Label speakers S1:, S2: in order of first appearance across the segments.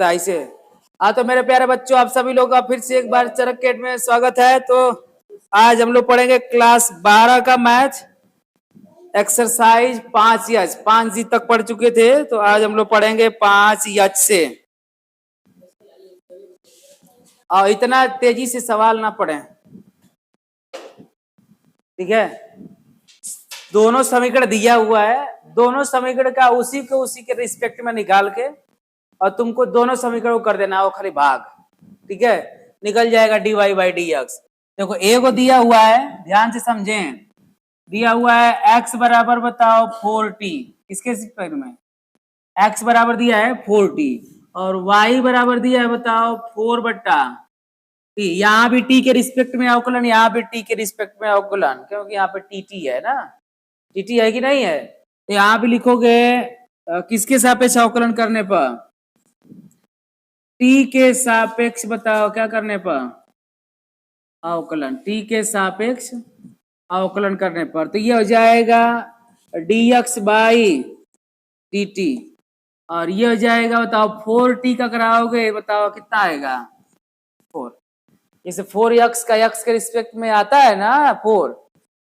S1: पड़ता है ऐसे। हाँ तो मेरे प्यारे बच्चों, आप सभी लोग का फिर से एक बार चरक केट में स्वागत है। तो आज हम लोग पढ़ेंगे क्लास 12 का मैथ एक्सरसाइज 5H। 5G तक पढ़ चुके थे, तो आज हम लोग पढ़ेंगे 5H से। और इतना तेजी से सवाल ना पढ़ें, ठीक है। दोनों समीकरण दिया हुआ है, दोनों समीकरण का उसी के रिस्पेक्ट में निकाल के और तुमको दोनों समीकरण को कर देना हो खाली भाग, ठीक है। निकल जाएगा dy बाई डी एक्स। देखो ए को दिया हुआ है, ध्यान से समझें। दिया हुआ है x बराबर बताओ 4t, किसके रिस्पेक्ट में? x बराबर दिया है 4t और y बराबर दिया है बताओ 4 बट्टा t। यहाँ भी t के रिस्पेक्ट में अवकलन, यहाँ भी t के रिस्पेक्ट में अवकलन, क्योंकि यहाँ पे tt है ना, tt है कि नहीं है। तो यहाँ भी लिखोगे किसके सापेक्ष अवकलन करने पर? t के सापेक्ष बताओ क्या करने पर? अवकलन, t के सापेक्ष अवकलन करने पर। तो ये हो जाएगा dx बाई dt और ये हो जाएगा बताओ 4t का कराओगे, बताओ कितना आएगा? 4। जैसे 4x का x के रिस्पेक्ट में आता है ना 4।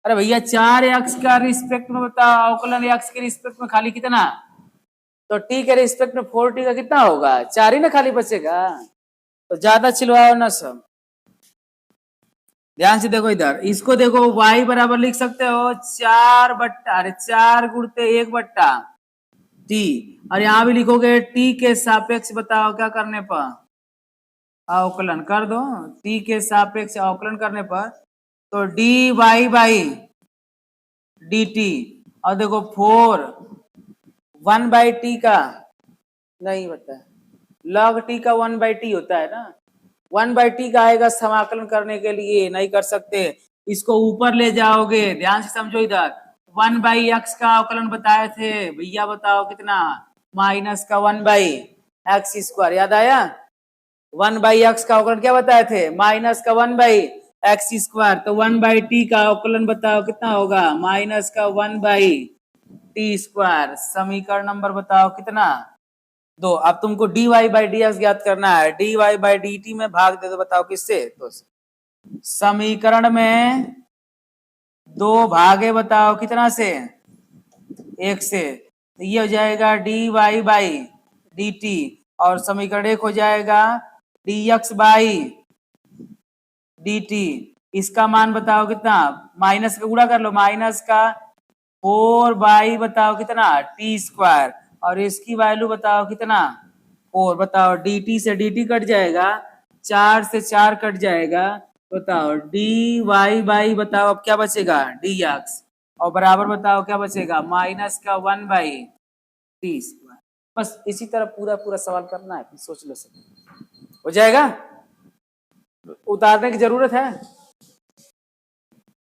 S1: अरे भैया 4x का रिस्पेक्ट में बताओ अवकलन x के रिस्पेक्ट में खाली कितना? तो t के रिस्पेक्ट में 4t का कितना होगा? 4 ही ना खाली बचेगा। तो ज्यादा चिलवाओ ना सब, ध्यान से देखो इधर। इसको देखो y बराबर लिख सकते हो 4 बट्टा, अरे 4 गुणते 1 बट्टा t। और यहाँ भी लिखोगे t के सापेक्ष बताओ क्या करने पर? अवकलन कर दो। t के सापेक्ष अवकलन करने पर तो dy बाई dt और देखो 4 1 बाई टी का नहीं होता है, log t का 1 बाई टी होता है ना। 1 बाई टी का आएगा समाकलन करने के लिए, नहीं कर सकते। इसको ऊपर ले जाओगे, ध्यान से समझो इधर। 1 बाई एक्स का अवकलन बताए थे भैया, बताओ कितना? माइनस का 1 बाई एक्स स्क्वायर, याद आया? 1 बाई एक्स का अवकलन क्या बताए थे? माइनस का 1 बाई एक्स स्क्वायर। तो 1 बाई टी का अवकलन बताओ कितना होगा? माइनस का 1 बाई टी स्क्वायर। समीकरण नंबर बताओ कितना? 2। अब तुमको dy बाई डी एक्स ज्ञात करना है। dy बाई डी टी में भाग दे दो, बताओ किससे? तो समीकरण में 2 भागे बताओ कितना से? 1 से। तो ये हो जाएगा dy बाई डी टी और समीकरण 1 हो जाएगा dx बाई डी टी। इसका मान बताओ कितना? माइनस का गुणा कर लो, माइनस का 4 बाई बताओ कितना? टी स्क्वायर और इसकी वैल्यू बताओ कितना? 4। बताओ dt से dt कट जाएगा, 4 से 4 कट जाएगा, बताओ dy बाई बताओ अब क्या बचेगा? dx और बराबर बताओ क्या बचेगा? माइनस का 1 बाई टी स्क्वायर। बस इसी तरह पूरा सवाल करना है, फिर सोच लो सब हो जाएगा। उतारने की जरूरत है?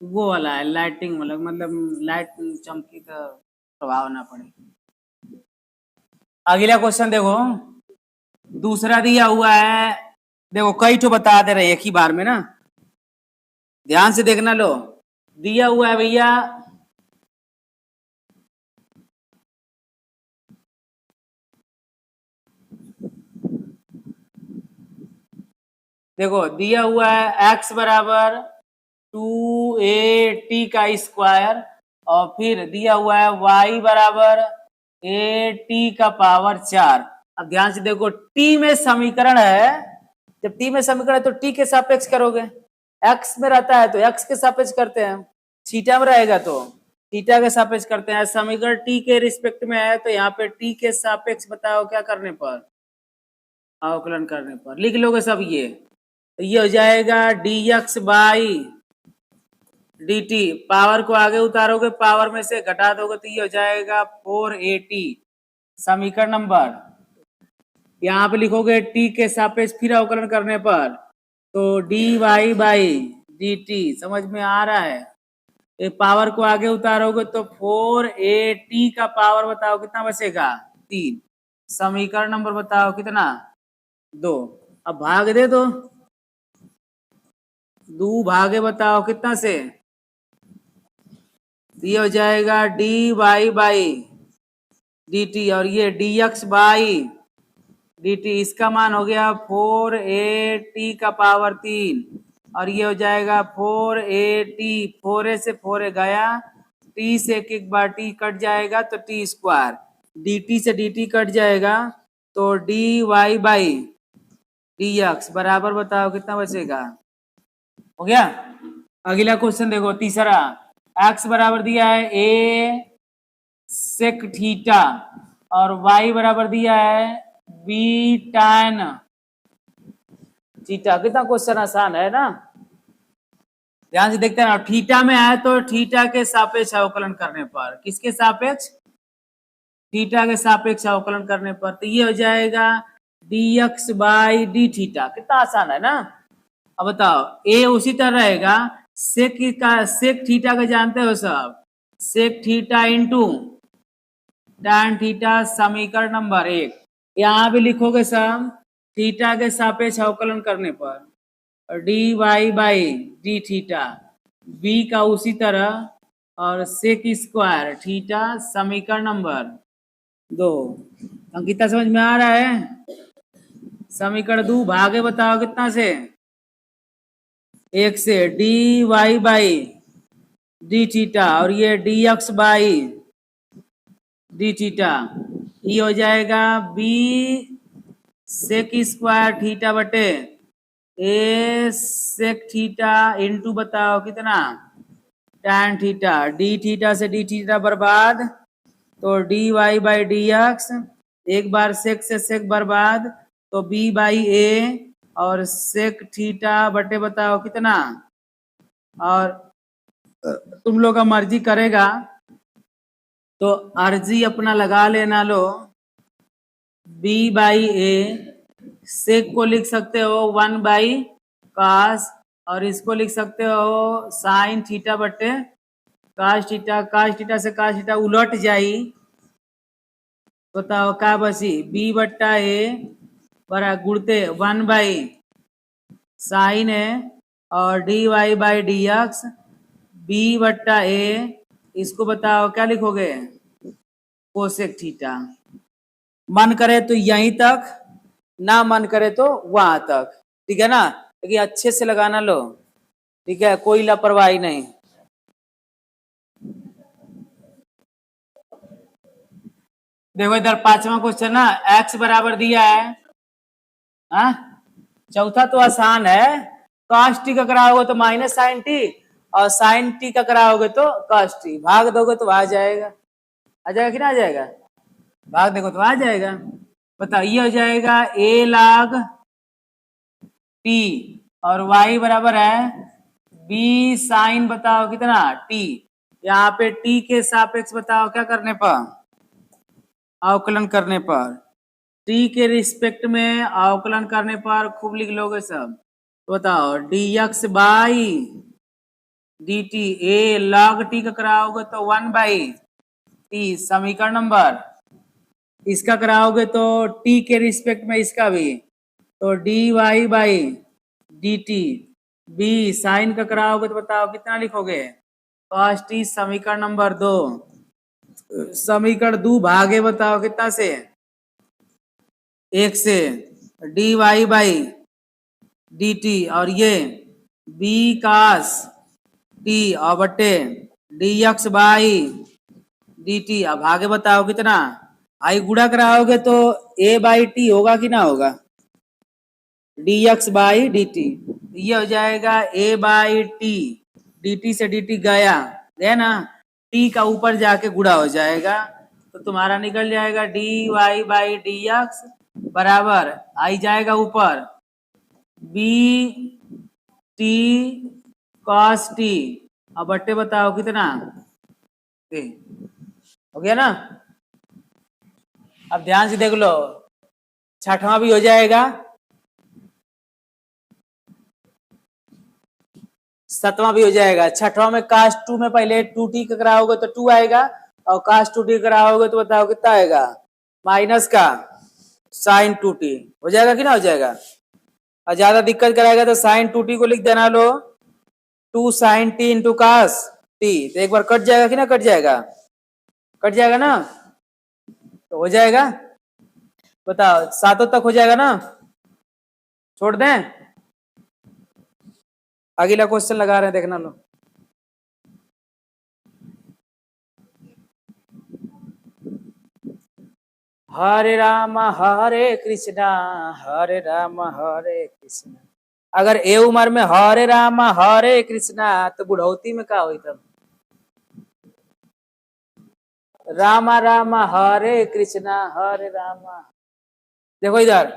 S1: वो वाला है लाइटिंग वाला, मतलब लाइट चमकी तो प्रभाव ना पड़े। अगला क्वेश्चन देखो, दूसरा दिया हुआ है। देखो कई ठो बता दे रहे एक ही बार में ना, ध्यान से देखना। लो दिया हुआ है भैया, देखो दिया हुआ है x बराबर 2at का स्क्वायर और फिर दिया हुआ है y बराबर at का पावर 4। अब ध्यान से देखो, t में समीकरण है, जब t में समीकरण है तो t के सापेक्ष करोगे। x में रहता है तो x के सापेक्ष करते हैं, थीटा में रहेगा तो थीटा के सापेक्ष करते हैं। समीकरण t के रिस्पेक्ट में है तो यहाँ पे t के सापेक्ष बताओ क्या करने पर? अवकलन करने पर। लिख लोगे सब ये। तो ये हो जाएगा dx बाई dt, पावर को आगे उतारोगे, पावर में से घटा दोगे तो ये हो जाएगा 4at। समीकरण नंबर यहाँ पे लिखोगे t के सापेक्ष फिर अवकलन करने पर तो dy बाई dt। समझ में आ रहा है? ये पावर को आगे उतारोगे तो 4at का पावर बताओ कितना बचेगा? 3। समीकरण नंबर बताओ कितना? 2। अब भाग दे दो, 2 भागे बताओ कितना से? ये हो जाएगा dy बाई dt और ये dx बाई डी टी, इसका मान हो गया 4a का पावर 3 और ये हो जाएगा 4a, 4a से 4a गया, टी से एक बार टी कट जाएगा तो टी स्क्वायर, डी टी से डी टी कट जाएगा तो D Y by D X बराबर बताओ कितना बचेगा। हो गया। अगला क्वेश्चन देखो तीसरा, एक्स बराबर दिया है ए सेक थीटा और वाई बराबर दिया है बी टैन थीटा। कितना क्वेश्चन आसान है ना, ध्यान से देखते हैं ना। थीटा में आए तो थीटा के सापेक्ष अवकलन करने पर, किसके सापेक्ष, थीटा के सापेक्ष अवकलन करने पर, तो ये हो जाएगा D x by D theta. कितना आसान है ना। अब बताओ ए उसी तरह रहेगा, सेक का, सेक थीटा का जानते हो सब, sec theta into tan theta, समीकरण नंबर 1। यहां भी लिखोगे सब थीटा के सापेक्ष अवकलन करने पर D Y by D theta, B का उसी तरह और सेक स्क्वायर थीटा, समीकरण नंबर 2। कितना समझ में आ रहा है। समीकरण 2 भागे बताओ कितना से, 1 से, D Y by D theta और ये D x by D theta, ये हो जाएगा बी सेक स्क्वायर थीटा बटे ए सेक थीटा इंटू बताओ कितना टैन थीटा, डी थीटा से डी थीटा बर्बाद तो D Y by D X, एक बार सेक से सेक बर्बाद तो बी बाई ए और सेक थीटा बटे बताओ कितना, और तुम लोग का मर्जी करेगा तो अर्जी अपना लगा लेना लो। बी बाई ए, सेक को लिख सकते हो 1 बाई कास और इसको लिख सकते हो साइन थीटा बटे कास थीटा, कास थीटा से कास थीटा उलट जाई, बताओ क्या बची, बी बट्टा ए बरा गुड़ते 1 बाई साइन है और D Y by D X, B बट्टा ए, इसको बताओ क्या लिखोगे कोसेक थीटा। मन करे तो यहीं तक, ना मन करे तो वहां तक, ठीक है ना। लेकिन अच्छे से लगाना लो, ठीक है, कोई लापरवाही नहीं। देखो इधर 5वां क्वेश्चन ना, x बराबर दिया है, हाँ चौथा तो आसान है, cos t का कराओगे तो माइनस साइन टी और साइन टी का कराओगे तो cos t, भाग दोगे तो आ जाएगा, आ जाएगा कि ना आ जाएगा, भाग देखो तो आ जाएगा। बताओ ये हो जाएगा a log t और y बराबर है b साइन बताओ कितना t, यहाँ पे t के सापेक्ष बताओ क्या करने पर, अवकलन करने पर, टी के रिस्पेक्ट में अवकलन करने पर खूब लिख लोगे सब। तो बताओ D x by D t, A log T का कराओगे तो 1 बाई टी, समीकरण नंबर, इसका कराओगे तो टी के रिस्पेक्ट में इसका भी तो D Y by D T, B sine का कराओगे तो बताओ कितना लिखोगे cos t, समीकरण नंबर 2। समीकरण 2 भागे बताओ कितना से, 1 से, D Y by D T और ये बी कास टी और बटे D x by D T, अब आगे बताओ कितना, आई गुणा कराओगे तो ए बाई टी होगा कि ना होगा, D x by D T, ये हो जाएगा ए बाई टी, डी टी से डी टी गया गया ना, टी का ऊपर जाके गुणा हो जाएगा तो तुम्हारा निकल जाएगा D Y by D X बराबर आई जाएगा ऊपर बी टी कॉस टी, अब बट्टे बताओ कितना, हो गया ना। अब ध्यान से देख लो, छठवां भी हो जाएगा, सातवां भी हो जाएगा। छठवां में cos 2 में पहले 2t का कराओगे तो 2 आएगा और cos 2t कराओगे तो बताओ कितना आएगा, माइनस का साइन 2t, हो जाएगा कि ना हो जाएगा। और ज्यादा दिक्कत कराएगा तो साइन 2t को लिख देना लो 2 sine T into cos t, तो एक बार कट जाएगा कि ना कट जाएगा, कट जाएगा ना, तो हो जाएगा। बताओ, सातों तक हो जाएगा ना? छोड़ दें? अगला क्वेश्चन लगा रहे हैं, देखना लो। हरे राम हरे कृष्णा, हरे राम हरे कृष्णा। अगर ए उम्र में हरे राम हरे कृष्णा, तो बुढ़ौती में क्या हुई तब? राम राम हरे कृष्णा, हरे राम। देखो इधर,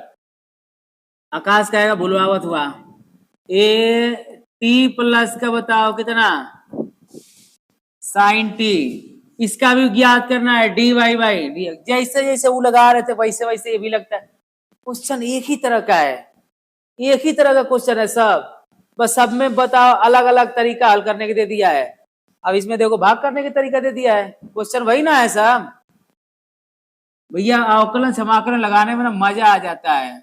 S1: आकाश कहेगा भूलवावत हुआ। ए टी प्लस का बताओ कितना? Sine T. इसका भी ज्ञात करना है, डी वाई बाई डी। जैसे जैसे वो लगा रहे थे वैसे वैसे ये भी लगता है। क्वेश्चन एक ही तरह का है, एक ही तरह का क्वेश्चन है सब, बस सब में बताओ अलग अलग तरीका हल करने के दे दिया है। अब इसमें देखो भाग करने के तरीका दे दिया है, क्वेश्चन वही ना है सब भैया। अवकलन समाकलन लगाने में ना मजा आ जाता है।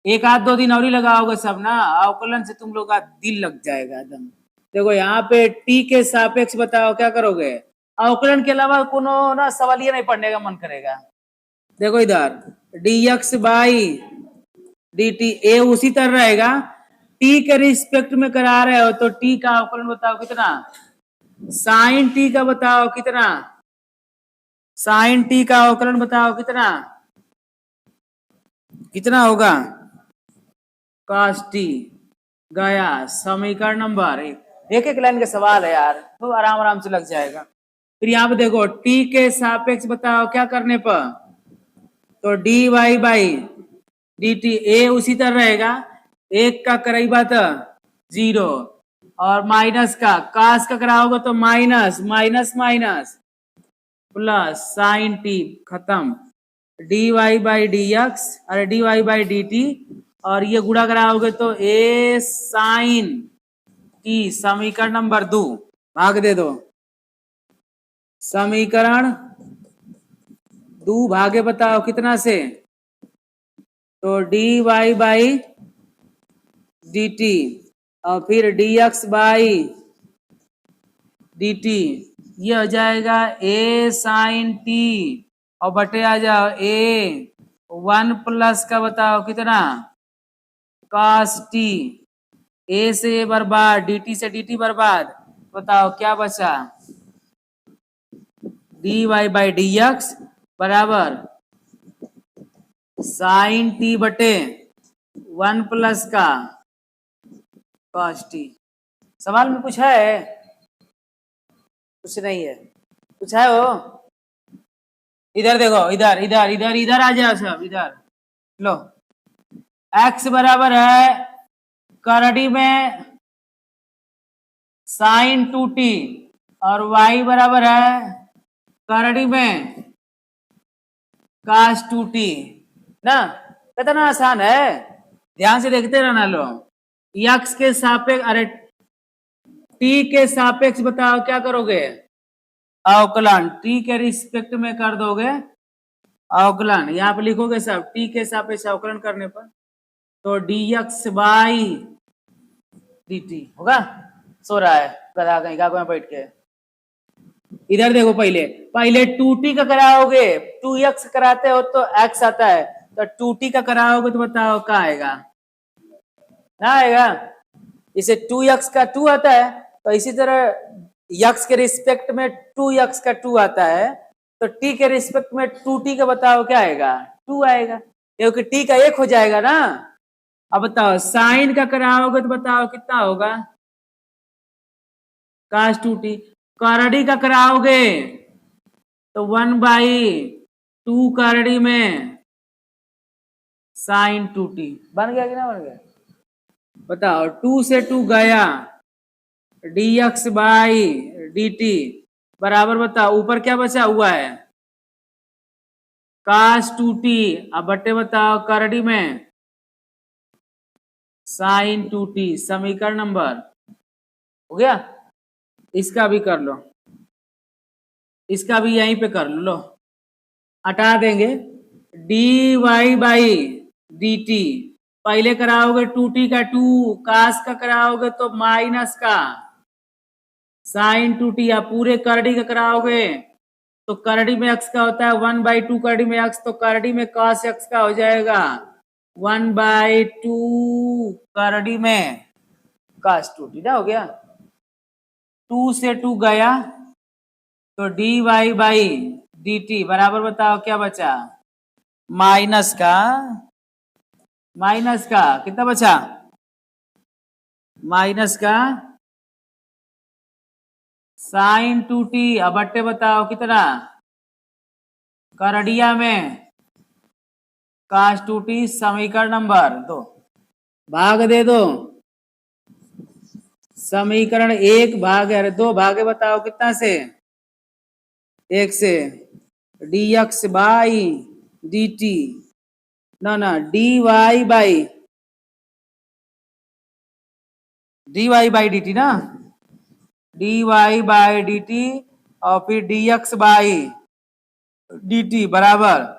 S1: एक आध दो दिन और ही लगाओगे सब ना, अवकलन से तुम लोग का दिल लग जाएगा एकदम। देखो यहाँ पे टी के सापेक्ष बताओ क्या करोगे? अवकलन के अलावा कोनो ना सवाल ये नहीं पढ़ने का मन करेगा। देखो इधर dx बाई dt, ए उसी तरह रहेगा। टी के रिस्पेक्ट में करा रहे हो तो टी का अवकलन बताओ कितना? साइन टी का बताओ कितना? साइन टी का अवकलन बताओ कितना? कितना होगा? cos T. गया समीकरण नंबर एक एक लाइन का सवाल है यार, तो आराम आराम से लग जाएगा। फिर यहाँ पे देखो टी के सापेक्ष बताओ क्या करने पर? तो D Y by D t, a उसी तरह रहेगा। एक का करीबा तो 0 और माइनस का कास का कराओगे तो minus minus minus plus sine t, खत्म। D Y by D x, अरे d Y by D T, और ये गुणा कराओगे तो ए साइन टी। समीकरण नंबर 2 भाग दे दो। समीकरण 2 भागे बताओ कितना से? तो D Y by D T और फिर D x by D T, ये हो जाएगा ए साइन टी और बटे आ जाओ ए 1 प्लस का बताओ कितना? Cos T. ए से ए बर्बाद, डी टी से डी टी बर्बाद, बताओ क्या बचा? D Y by D X बराबर साइन टी बटे 1 प्लस का कॉस टी। सवाल में कुछ है? कुछ नहीं है। कुछ है वो? इधर देखो, इधर इधर इधर इधर आ जाओ सब, इधर लो। x बराबर है करड़ी में साइन 2t और y बराबर है करड़ी में cos 2t ना। कितना आसान है, ध्यान से देखते रहना लो। x के सापेक्ष, अरे t के सापेक्ष बताओ क्या करोगे? अवकलन। t के रिस्पेक्ट में कर दोगे अवकलन, यहाँ पे लिखोगे सब t के सापेक्ष अवकलन करने पर तो dx बाई dt होगा। सो रहा है गधा कहीं का में बैठ के। इधर देखो, पहले पहले 2t का कराओगे, 2x कराते हो तो x आता है, तो 2t का कराओगे तो बताओ क्या आएगा? ना आएगा। इसे 2x का 2 आता है, तो इसी तरह x के रिस्पेक्ट में 2x का 2 आता है, तो t के रिस्पेक्ट में 2t का बताओ क्या आएगा? 2 आएगा, क्योंकि t का 1 हो जाएगा ना। अब बताओ साइन का कराओगे तो बताओ कितना होगा? cos 2t। करड़ी का कराओगे तो 1/2 करड़ी में साइन 2t। बन गया कि ना बन गया? बताओ 2 से 2 गया, dx बाई dt बराबर बताओ ऊपर क्या बचा हुआ है? cos 2t। अब बटे बताओ करड़ी में साइन 2t। समीकरण नंबर हो गया। इसका भी कर लो, इसका भी यहीं पे कर लो। हटा देंगे D Y by D T, पहले कराओगे 2t का 2, कास का कराओगे तो माइनस का साइन 2t, या पूरे करड़ी का कराओगे तो करड़ी में x का होता है 1/2 करड़ी में x, तो करड़ी में cos x का हो जाएगा 1/2 करड़ी में cos 2t ना, हो गया। 2 से 2 गया तो dy/dt बराबर बताओ क्या बचा, माइनस का कितना बचा, माइनस का sin 2t। अब बट्टे बताओ कितना, करड़िया में cos 2t, समीकरण नंबर 2 भाग दे दो, समीकरण 1 भाग अरे 2 भागे बताओ कितना से, 1 से, dx बाई dt ना dy बाई dt ना, dy बाई dt और फिर dx बाई dt बराबर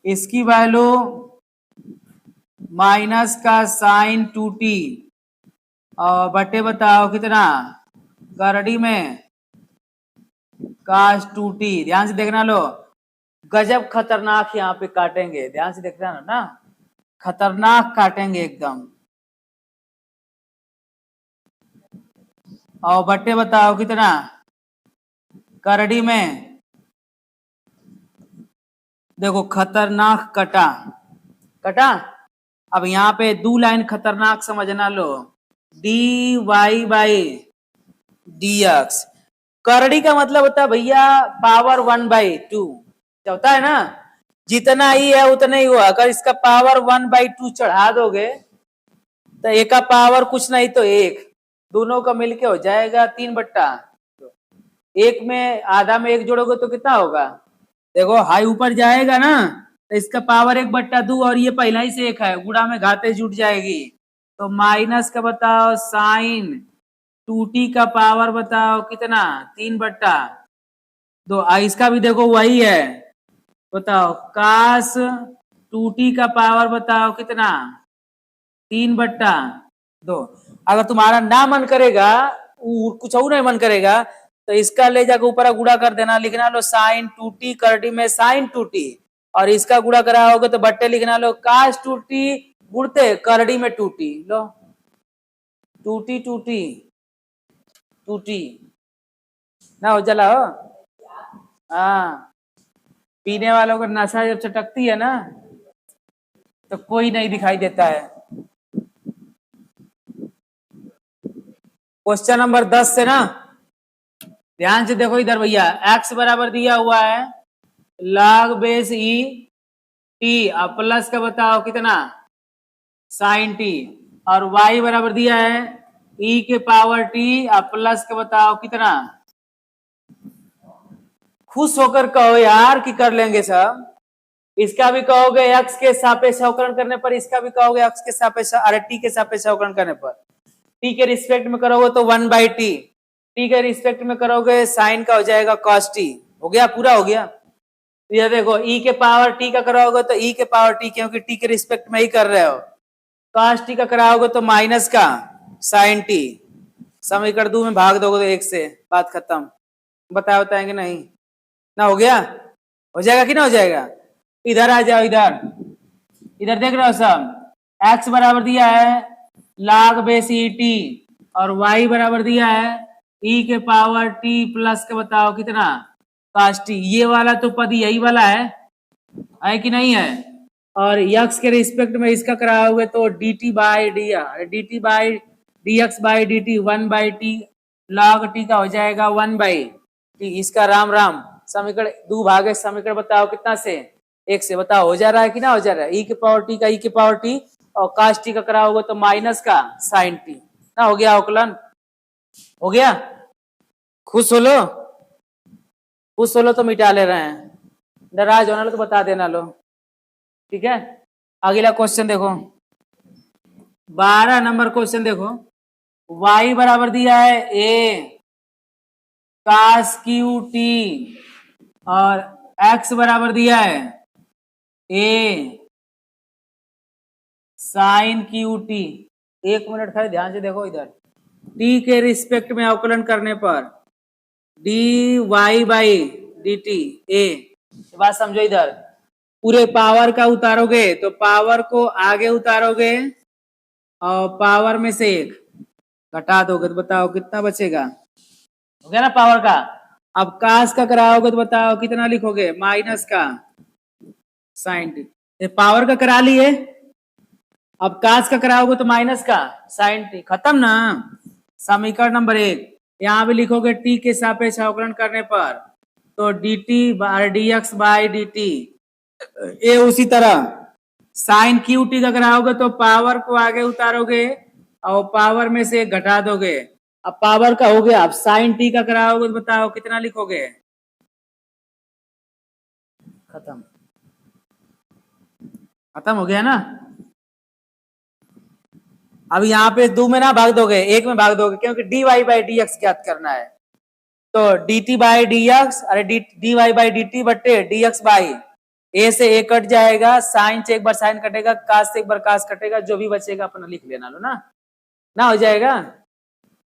S1: इसकी वैल्यू माइनस का sin 2t और बटे बताओ कितना, करड़ी में cos 2t। ध्यान से देखना लो, गजब खतरनाक यहाँ पे काटेंगे, ध्यान से देखना ना, खतरनाक काटेंगे एकदम। और बट्टे बताओ कितना, करड़ी में देखो खतरनाक कटा। अब यहाँ पे 2 लाइन खतरनाक समझना लो, dy बाई dx, करड़ी का मतलब होता है भैया पावर 1/2, क्या होता है ना, जितना ही है उतना ही हुआ। अगर इसका पावर 1/2 चढ़ा दोगे तो एक का पावर कुछ नहीं तो 1, दोनों का मिलके हो जाएगा 3/2। एक में आधा में 1 जोड़ोगे तो कितना होगा, देखो हाई ऊपर जाएगा ना, तो इसका पावर 1/2 और ये पहला ही से 1 है, गुणा में घाते जुट जाएगी। तो माइनस का बताओ साइन 2t का पावर बताओ कितना, 3/2। इसका भी देखो वही है, बताओ cos 2t का पावर बताओ कितना, 3/2। अगर तुम्हारा ना मन करेगा, कुछ और नहीं मन करेगा, तो इसका ले जाकर ऊपर गुणा कर देना, लिखना लो sin 2t करड़ी में sin 2t, और इसका गुणा करा होगा तो बट्टे लिखना लो cos 2t गुणते करड़ी में 2t, लो 2t ना हो चला हो। हाँ, पीने वालों का नशा जब चटकती है ना तो कोई नहीं दिखाई देता है। क्वेश्चन नंबर 10 से ना ध्यान से देखो इधर भैया, x बराबर दिया हुआ है log बेस ई टी, और प्लस का बताओ कितना साइन टी, और y बराबर दिया है e के पावर टी और प्लस का बताओ कितना। खुश होकर कहो यार कि कर लेंगे सब, इसका भी कहोगे x के सापेक्ष अवकलन करने पर, इसका भी कहोगे x के सापेक्ष, अरे t के सापेक्ष अवकलन करने पर, t के रिस्पेक्ट में करोगे तो 1/t, t के रिस्पेक्ट में करोगे साइन का हो जाएगा cos t। हो गया, पूरा हो गया। ये देखो e के पावर t का कराओगे तो e के पावर t, क्योंकि t के रिस्पेक्ट में ही कर रहे हो, cos t का कराओगे तो माइनस का साइन t, समीकरण 2 में भाग दोगे तो 1 से, बात खत्म। बताएंगे नहीं ना, हो गया, हो जाएगा कि ना हो जाएगा। इधर आ जाओ, इधर देख रहे हो सब, x बराबर दिया है log बेस ई टी और y बराबर दिया है e के पावर t प्लस के बताओ कितना cos t। ये वाला तो पद यही वाला है कि नहीं है, और x के रिस्पेक्ट में इसका कराओगे तो dt by dx by dt 1/t log t का हो जाएगा 1/t। इसका राम राम, समीकरण 2 भागे, समीकरण बताओ कितना से, 1 से। बताओ हो जा रहा है कि ना हो जा रहा है, e के पावर t का e के पावर t और cos t का कराओगे तो माइनस का साइन t ना, हो गया अवकलन, हो गया। खुश हो लो तो मिटा ले रहे हैं, नाराज होना लो तो बता देना लो, ठीक है। अगला क्वेश्चन देखो, 12 नंबर क्वेश्चन देखो, y बराबर दिया है a cos क्यू टी और x बराबर दिया है a sine Q T. 1 minute खड़े ध्यान से देखो इधर, t के रिस्पेक्ट में अवकलन करने पर dy बाई dt a। बात समझो, इधर पूरे पावर का उतारोगे तो पावर को आगे उतारोगे और पावर में से एक घटा दोगे तो बताओ कितना बचेगा। हो गया ना पावर का। अब कास का कराओगे तो बताओ कितना लिखोगे, माइनस का साइन टी। ये पावर का करा लिए, अब कास का कराओगे तो माइनस का साइन टी। खत्म ना। समीकरण नंबर 1 यहां भी लिखोगे टी के सापेक्ष अवकलन करने पर तो D T by D x by D T. ये उसी तरह साइन क्यू टी का कराओगे तो पावर को आगे उतारोगे और पावर में से घटा दोगे। अब पावर का हो गया, अब साइन टी का कराओगे तो बताओ कितना लिखोगे। खत्म। खत्म हो गया ना। अब यहाँ पे 2 में ना भाग दोगे, 1 में भाग दोगे क्योंकि d Y by D x ज्ञात करना है। तो D t by D x, अरे d Y by D t बट्टे डी एक्स बाई ए से ए कट जाएगा, साइन से एक बार साइन कटेगा, कास से एक बार कास कटेगा, जो भी बचेगा अपना लिख लेना लो ना हो जाएगा।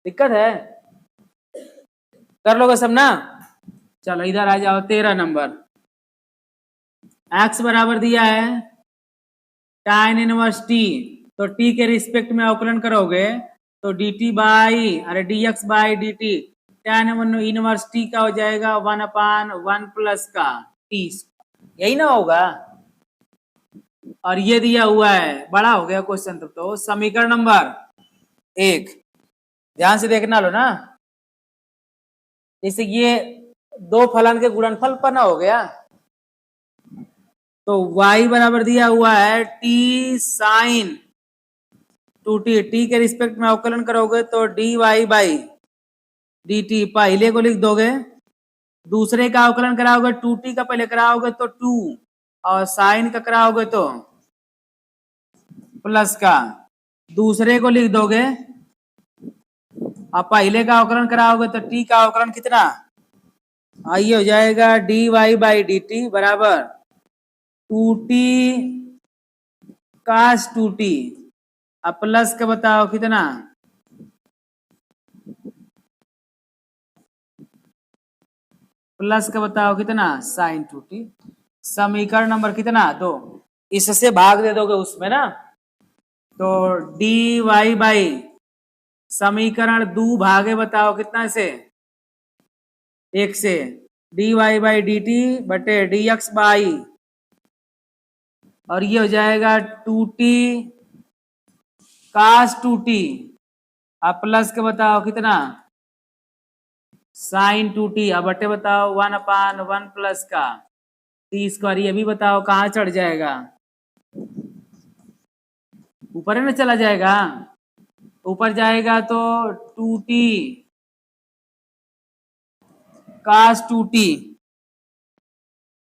S1: दिक्कत है, कर लोगे सब ना। चलो इधर आ जाओ 13 नंबर। एक्स बराबर दिया है tan इनवर्स टी, तो टी के रिस्पेक्ट में अवकलन करोगे तो डी टी बाई अरे D x by D T tan inverse T का हो जाएगा 1/1 प्लस का टी। यही ना होगा। और ये दिया हुआ है, बड़ा हो गया क्वेश्चन। तो समीकरण नंबर 1 ध्यान से देखना लो ना। जैसे ये दो फलन के गुणनफल पर ना हो गया, तो y बराबर दिया हुआ है t साइन 2t। t के रिस्पेक्ट में अवकलन करोगे तो dy बाई dt पहले को लिख दोगे, दूसरे का अवकलन कराओगे 2t का पहले कराओगे तो 2 और साइन का कराओगे तो प्लस का दूसरे को लिख दोगे। अब पहले का अवकलन कराओगे तो t का अवकलन कितना, आइए हो जाएगा dy बाई dt बराबर 2t कास 2t। अब प्लस का बताओ कितना, प्लस का बताओ कितना साइन 2t। समीकरण नंबर कितना 2, इससे भाग दे दोगे उसमें ना, तो dy बाई समीकरण 2 भागे बताओ कितना से 1 से, dy बाई dt बटे dx बाई, और ये हो जाएगा 2t कास 2t। अब प्लस के बताओ कितना साइन 2t। अब बटे बताओ 1/1 प्लस का टी स्क्वायर। ये भी बताओ कहाँ चढ़ जाएगा, ऊपर है ना चला जाएगा। ऊपर जाएगा तो 2t कास 2t